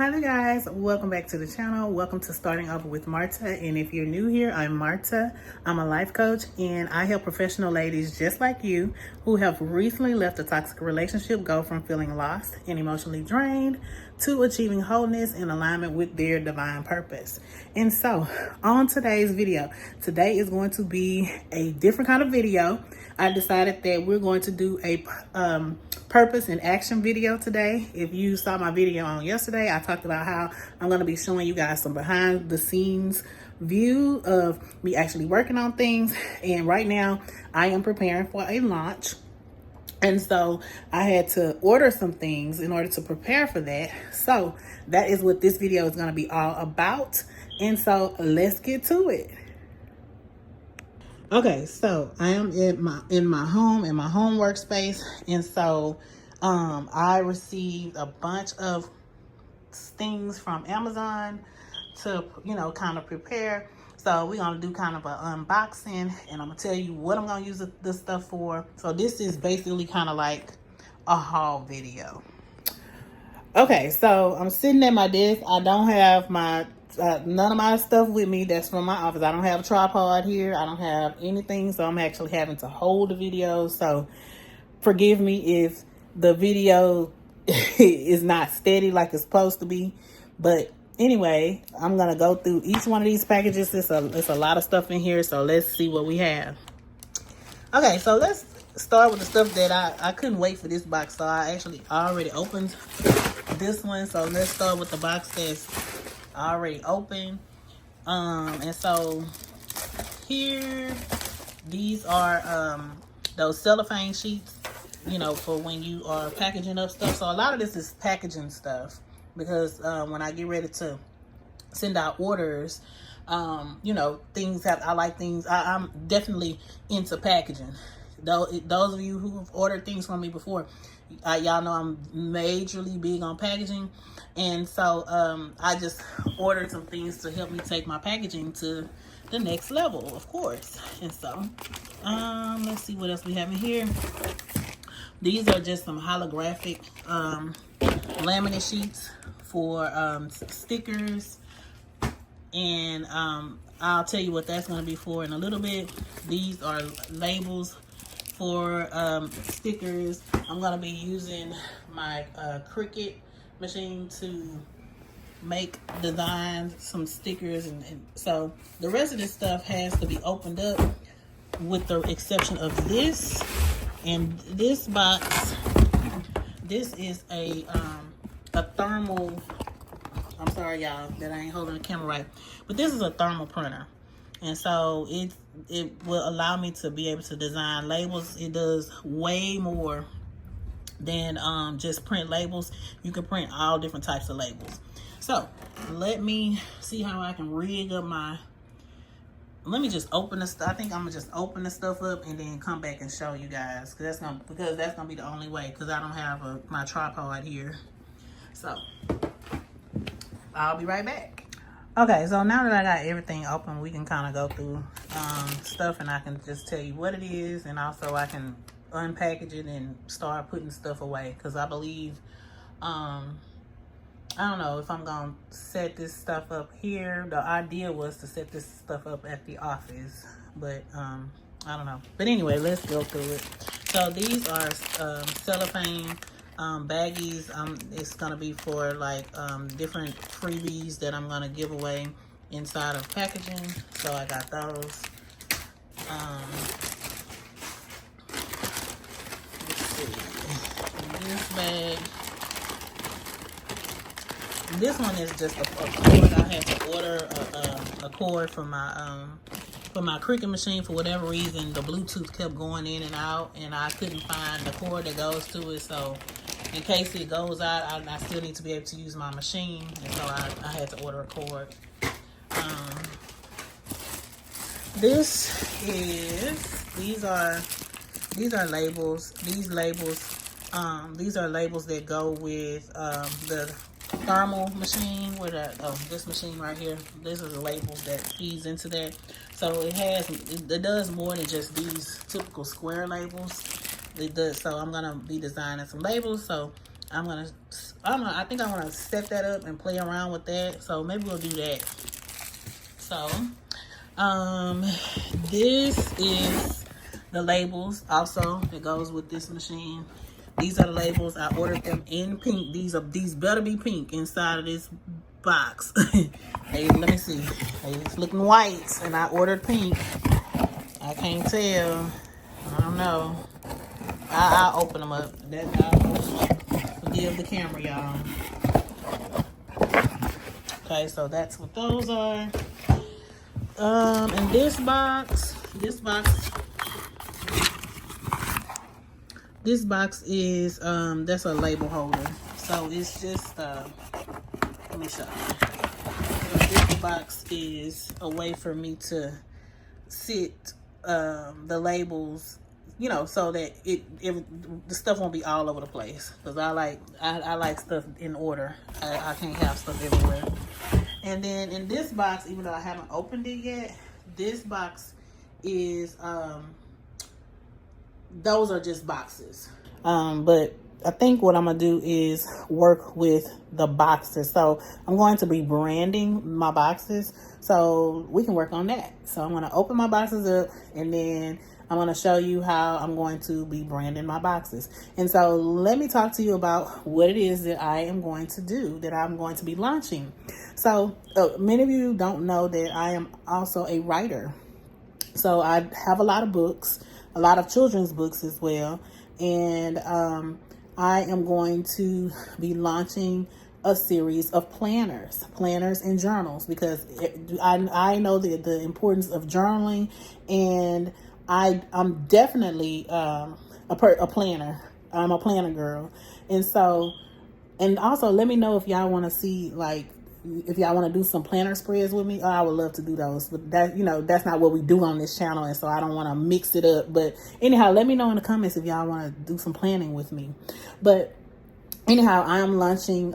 Hi there guys, welcome back to the channel. Welcome to Starting Over with Marta. And if you're new here, I'm Marta. I'm a life coach and I help professional ladies just like you who have recently left a toxic relationship go from feeling lost and emotionally drained to achieving wholeness in alignment with their divine purpose. And so on today's video, today is going to be a different kind of video. I decided that we're going to do a purpose and action video today. If you saw my video on yesterday, I talked about how I'm going to be showing you guys some behind the scenes view of me actually working on things. And right now I am preparing for a launch. And so I had to order some things in order to prepare for that. So that is what this video is going to be all about. And so let's get to it. Okay, so I am in my home workspace, and so I received a bunch of things from Amazon to kind of prepare. So we're gonna do kind of an unboxing, and I'm gonna tell you what I'm gonna use this stuff for. So this is basically kind of like a haul video. Okay, so I'm sitting at my desk. I don't have my none of my stuff with me that's from my office. I don't have a tripod here. I don't have anything, so I'm actually having to hold the video. So forgive me if the video is not steady like it's supposed to be. But anyway, I'm gonna go through each one of these packages. It's a lot of stuff in here, so let's see what we have. Okay, so let's start with the stuff that I couldn't wait for this box, so I actually already opened this one. So let's start with the box that's already open. And so here, these are those cellophane sheets, for when you are packaging up stuff. So a lot of this is packaging stuff because when I get ready to send out orders, things I like things. I'm definitely into packaging. Those of you who have ordered things from me before, y'all know I'm majorly big on packaging. And so I just ordered some things to help me take my packaging to the next level, of course. And so let's see what else we have in here. These are just some holographic laminate sheets for stickers. And I'll tell you what that's going to be for in a little bit. These are labels for stickers. I'm going to be using my Cricut machine to make design some stickers, and so the rest of this stuff has to be opened up with the exception of this. And this box, this is a thermal, I'm sorry y'all that I ain't holding the camera right, but this is a thermal printer. And so it will allow me to be able to design labels. It does way more than just print labels. You can print all different types of labels. So let me see how I can rig up let me just open this. I think I'm gonna just open the stuff up and then come back and show you guys, because that's gonna be the only way, because I don't have my tripod here. So I'll be right back. Okay, so now that I got everything open, we can kind of go through stuff, and I can just tell you what it is, and also I can unpackage it and start putting stuff away, because I believe I don't know if I'm gonna set this stuff up here. The idea was to set this stuff up at the office, but I don't know. But anyway, let's go through it. So these are cellophane baggies. It's gonna be for like different freebies that I'm gonna give away inside of packaging. So I got those. Let's see. This bag. This one is just a cord. I had to order a cord for my Cricut machine. For whatever reason, the Bluetooth kept going in and out, and I couldn't find the cord that goes to it. So in case it goes out, I still need to be able to use my machine, and so I had to order a cord. These are labels. These are labels that go with the thermal machine, with this machine right here. These are the labels that feeds into that. So it does more than just these typical square labels. It does. So I'm gonna be designing some labels. So I think I want to set that up and play around with that. So maybe we'll do that. So, this is the labels also that goes with this machine. These are the labels. I ordered them in pink. These better be pink inside of this box. Hey, let me see. It's looking white, and I ordered pink. I can't tell. I don't know. I'll open them up. Forgive the camera, y'all. Okay, so that's what those are. And this box is that's a label holder. So it's just let me show you. This box is a way for me to sit the labels, you know, so that the stuff won't be all over the place. Because I like stuff in order. I can't have stuff everywhere. And then in this box, even though I haven't opened it yet, this box is those are just boxes. But I think what I'm gonna do is work with the boxes. So I'm going to be branding my boxes, so we can work on that. So I'm gonna open my boxes up, and then I'm gonna show you how I'm going to be branding my boxes. And so let me talk to you about what it is that I am going to do, that I'm going to be launching. So many of you don't know that I am also a writer. So I have a lot of books, a lot of children's books as well. And I am going to be launching a series of planners and journals, because I know the importance of journaling, and I'm definitely a planner. I'm a planner girl. And so, and also let me know if y'all want to see, like, if y'all want to do some planner spreads with me. I would love to do those, but that, you know, that's not what we do on this channel, and so I don't want to mix it up. But anyhow, let me know in the comments if y'all want to do some planning with me. But anyhow, I am launching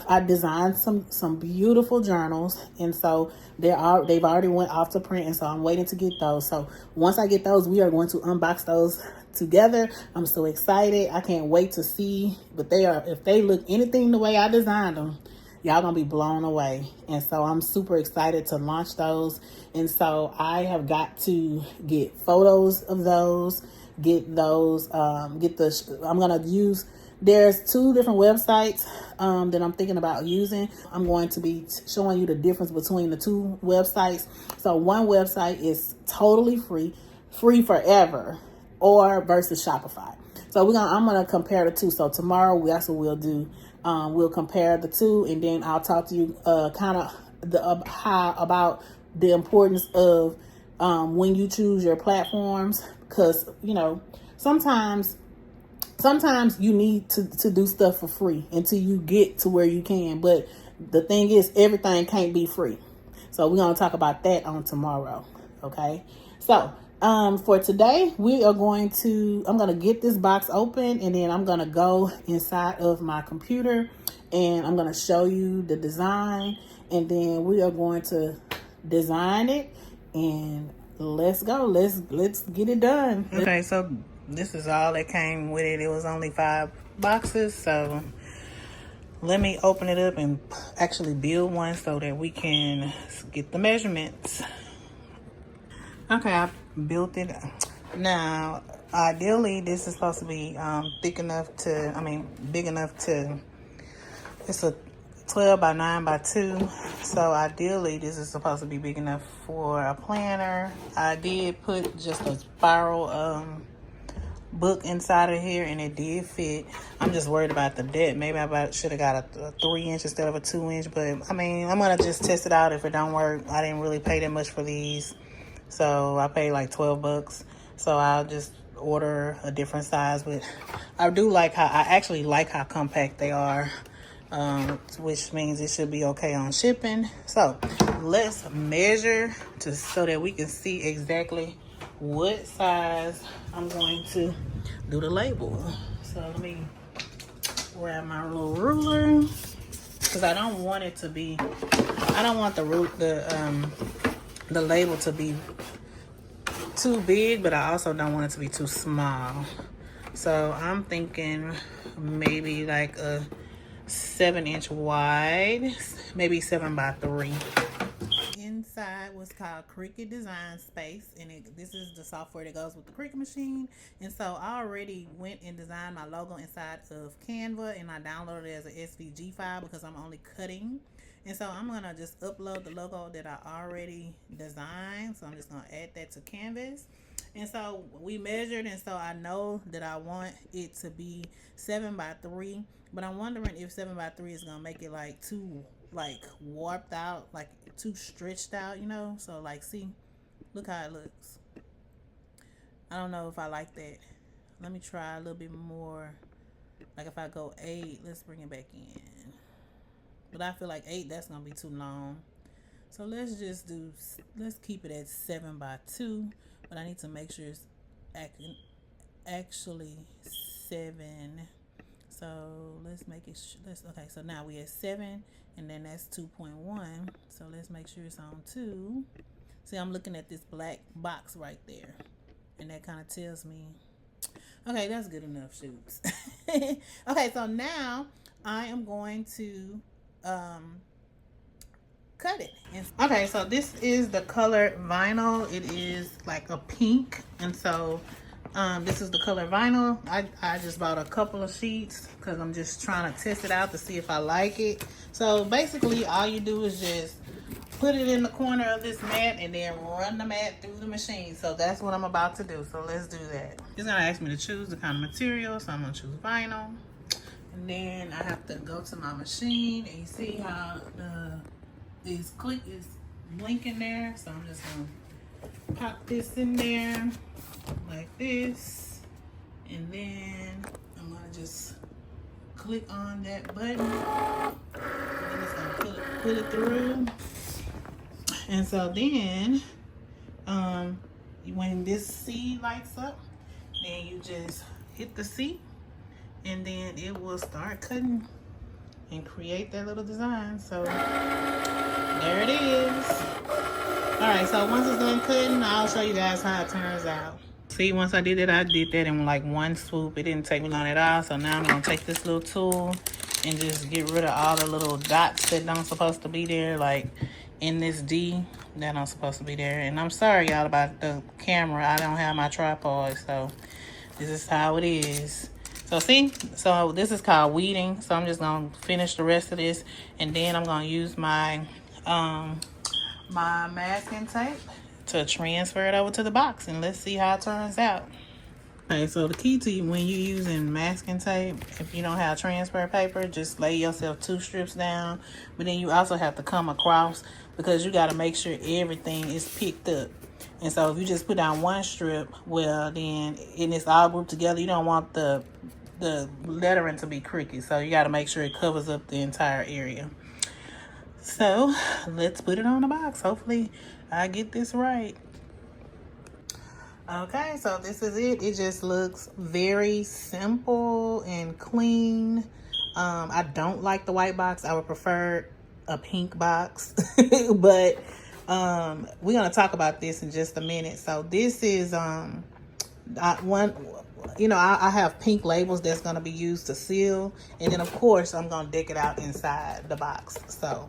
I designed some beautiful journals, and so they've already went off to print, and so I'm waiting to get those. So once I get those, we are going to unbox those together. I'm so excited. I can't wait to see. But if they look anything the way I designed them, y'all gonna be blown away. And so I'm super excited to launch those. And so I have got to get photos of those, I'm gonna use, there's 2 different websites that I'm thinking about using. I'm going to be showing you the difference between the 2 websites. So one website is totally free forever, or versus Shopify. So I'm gonna compare the 2. So tomorrow, that's what we'll do. We'll compare the 2, and then I'll talk to you about the importance of when you choose your platforms, because you know sometimes you need to do stuff for free until you get to where you can. But the thing is, everything can't be free. So we're going to talk about that on tomorrow. Okay. So for today, I'm going to get this box open, and then I'm going to go inside of my computer, and I'm going to show you the design, and then we are going to design it, and let's go. Let's get it done. Okay. So this is all that came with it. It was only 5 boxes. So let me open it up and actually build one so that we can get the measurements. Okay, I built it. Now, ideally, this is supposed to be big enough to, it's a 12 by 9 by 2. So ideally, this is supposed to be big enough for a planner. I did put just a spiral book inside of here, and it did fit. I'm just worried about the depth. Maybe I should have got a 3-inch instead of a 2-inch, but I mean, I'm gonna just test it out. If it don't work, I didn't really pay that much for these, so I paid like $12. So I'll just order a different size. But I actually like how compact they are, which means it should be okay on shipping. So let's measure so that we can see exactly what size I'm going to do the label. So let me grab my little ruler, because I don't want it to be, I don't want the label to be too big, but I also don't want it to be too small. So I'm thinking maybe like a 7-inch wide, maybe 7x3. Inside was called Cricut Design Space, and this is the software that goes with the Cricut machine. And so I already went and designed my logo inside of Canva, and I downloaded it as an SVG file because I'm only cutting. And so I'm gonna just upload the logo that I already designed. So I'm just gonna add that to Canvas. And so we measured, and so I know that I want it to be 7x3, but I'm wondering if 7x3 is gonna make it like too like warped out, like too stretched out, you know. So like, see, look how it looks. I don't know if I like that. Let me try a little bit more. Like if I go 8, let's bring it back in. But I feel like 8, that's gonna be too long. So let's keep it at 7x2. But I need to make sure it's actually 7. So let's make it, okay, so now we at 7, and then that's 2.1. So let's make sure it's on 2. See, I'm looking at this black box right there, and that kind of tells me, okay, that's good enough, shoots. Okay, so now I am going to cut it. Okay, so this is the color vinyl. It is like a pink, and so this is the color vinyl. I just bought a couple of sheets because I'm just trying to test it out to see if I like it. So basically all you do is just put it in the corner of this mat and then run the mat through the machine. So that's what I'm about to do. So let's do that. It's gonna ask me to choose the kind of material, so I'm gonna choose vinyl. And then I have to go to my machine, and you see how this click is blinking there. So I'm just gonna pop this in there like this, and then I'm gonna just click on that button, and then it's gonna put it through. And so then when this C lights up, then you just hit the C, and then it will start cutting and create that little design. So there it is. All right, so once it's done cutting, I'll show you guys how it turns out. See, once I did that in like one swoop. It didn't take me long at all. So now I'm gonna take this little tool and just get rid of all the little dots that don't supposed to be there, like in this D that don't supposed to be there. And I'm sorry y'all about the camera. I don't have my tripod, so this is how it is. So see, so this is called weeding. So I'm just gonna finish the rest of this, and then I'm gonna use my my masking tape to transfer it over to the box, and let's see how it turns out. Okay, so the key to when you're using masking tape, if you don't have transfer paper, just lay yourself 2 strips down. But then you also have to come across, because you got to make sure everything is picked up. And so if you just put down 1 strip, well then, and it's all grouped together, you don't want the lettering to be crooked. So you got to make sure it covers up the entire area. So let's put it on the box. Hopefully I get this right. Okay, so this is it. It just looks very simple and clean. I don't like the white box. I would prefer a pink box. But we're gonna talk about this in just a minute. So this is I have pink labels that's gonna be used to seal, and then of course I'm gonna deck it out inside the box. So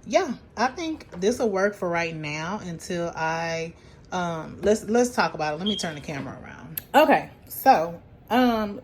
yeah, I think this will work for right now until I let's talk about it. Let me turn the camera around. Okay, so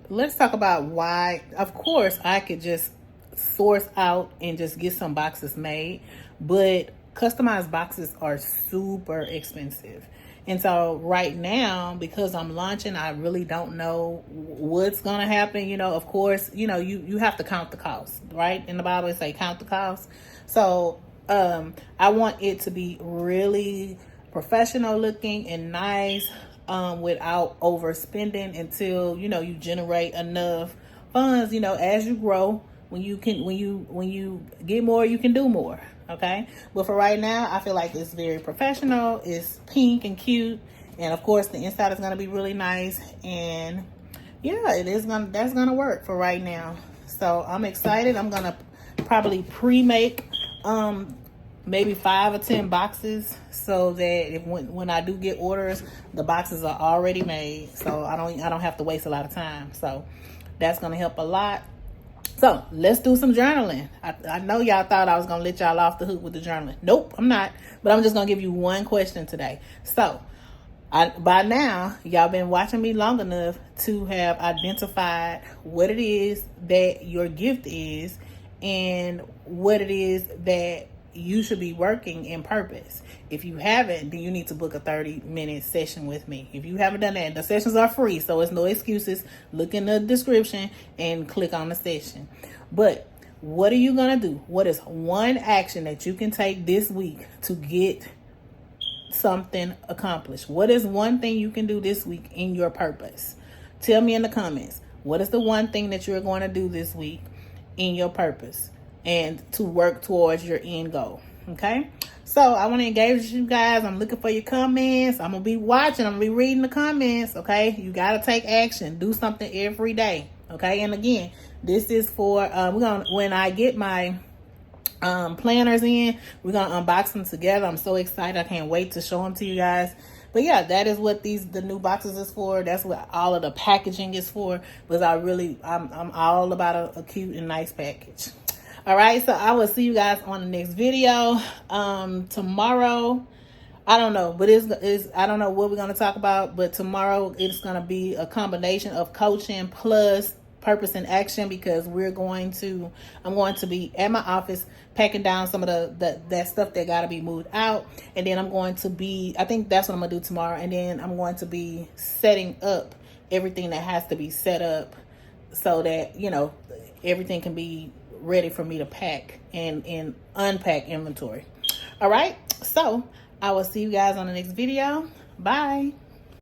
let's talk about why. Of course I could just source out and just get some boxes made, but customized boxes are super expensive. And so right now, because I'm launching, I really don't know what's gonna happen. You know, of course, you know, you have to count the cost, right? In the Bible it say count the cost. So I want it to be really professional looking and nice, without overspending, until you generate enough funds. As you grow, when you get more, you can do more. Okay, but for right now, I feel like it's very professional. It's pink and cute, and of course the inside is going to be really nice. And yeah, that's gonna work for right now. So I'm excited. I'm gonna probably pre-make maybe 5 or 10 boxes, so that when I do get orders, the boxes are already made, so I don't have to waste a lot of time. So that's gonna help a lot. So let's do some journaling. I know y'all thought I was gonna let y'all off the hook with the journaling. Nope, I'm not. But I'm just gonna give you one question today. So by now, y'all been watching me long enough to have identified what it is that your gift is and what it is that you should be working in purpose. If you haven't, then you need to book a 30-minute session with me. If you haven't done that, the sessions are free, so it's no excuses. Look in the description and click on the session. But what are you going to do? What is one action that you can take this week to get something accomplished? What is one thing you can do this week in your purpose? Tell me in the comments. What is the one thing that you're going to do this week in your purpose and to work towards your end goal? Okay, so I want to engage with you guys. I'm looking for your comments. I'm gonna be watching. I'm gonna be reading the comments. Okay, you gotta take action. Do something every day. Okay, and again, this is for when I get my planners in, we're gonna unbox them together. I'm so excited. I can't wait to show them to you guys. But yeah, that is what the new boxes is for. That's what all of the packaging is for, because I'm all about a cute and nice package. All right, so I will see you guys on the next video. Tomorrow, I don't know, but I don't know what we're gonna talk about, but tomorrow it's gonna be a combination of coaching plus purpose and action, because I'm going to be at my office packing down some of that stuff that got to be moved out, and then I think that's what I'm gonna do tomorrow, and then I'm going to be setting up everything that has to be set up so that everything can be ready for me to pack and unpack inventory. All right, so I will see you guys on the next video. Bye.